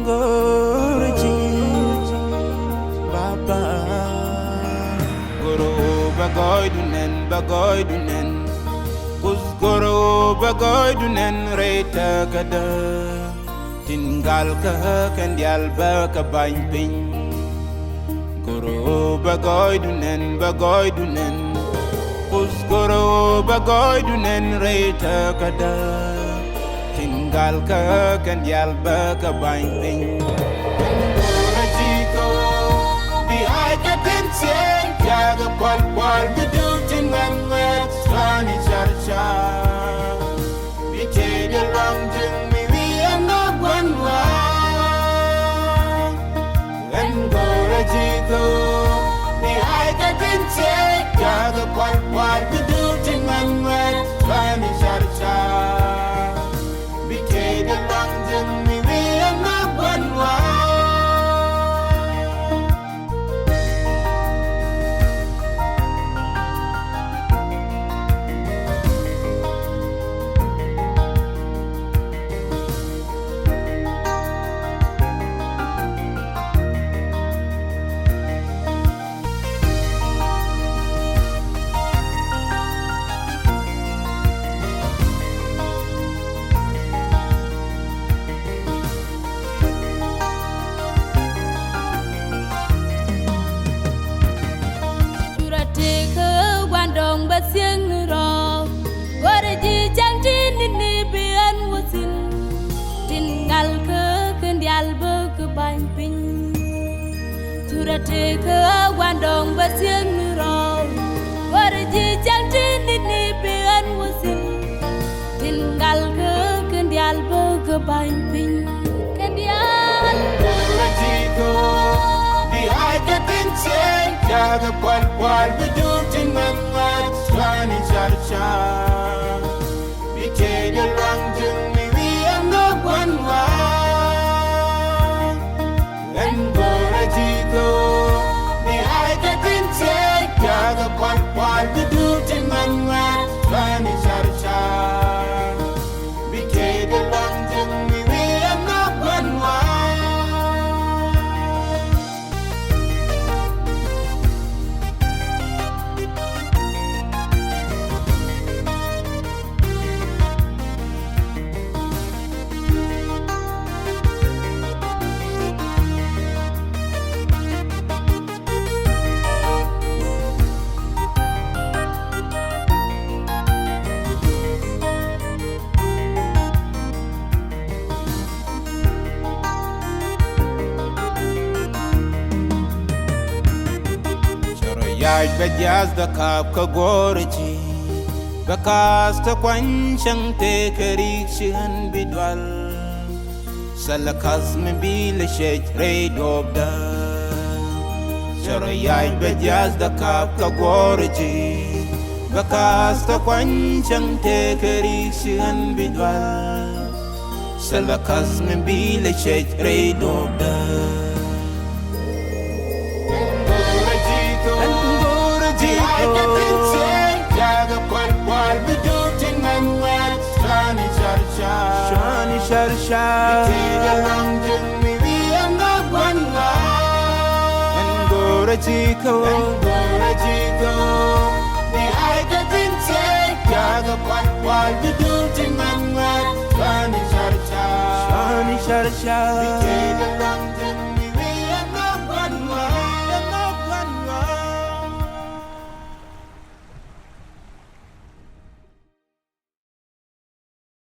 Gorji Baba Goro bagoy dunen Kus goro bagoy dunen Reta gada Tinggal ke kendial baka bain pin Goro bagoy dunen Kus goro bagoy dunen Reta gada Tinggal ke kendial baka bain pin Goro jiko Di ay katensen Jaga pal Bedutin ngan Sani charcha Biche de long jeng mi wi anak wanwa En gora jiko Di ay katensen Jaga pal Bedutin ngan Sani charcha Biche de long jeng mi wi anak wanwa Siang ro Warji janji nini bian wasin Tinggal ke kendial ke bain pin Curate ke wandong basiang ro Warji janji nini bian wasin Tinggal ke kendial ke bain pin Kendial Jiko Di ay katensen Jaga pal Bedutin ngan Sani charcha Biche de long jeng mi wi anak wanwa En gora jiko Di ay katensen Jaga pal Bedutin ngan Sani charcha Biche de long jeng mi wi anak wanwa Yaj bejaz da kap ka gorji Bakas ta kwanchang te karik shihan bidwal Salakas me bile shech reid obda Shara yaj bejaz da kap ka gorji Bakas ta kwanchang te karik shihan bidwal Salakas me bile shech reid obda Jaga pal Bedutin ngan Sani charcha Sani charcha Biche long jeng mi wi anak wanwa En gora jiko Di ay katensen Jaga pal Bedutin ngan Sani charcha Biche long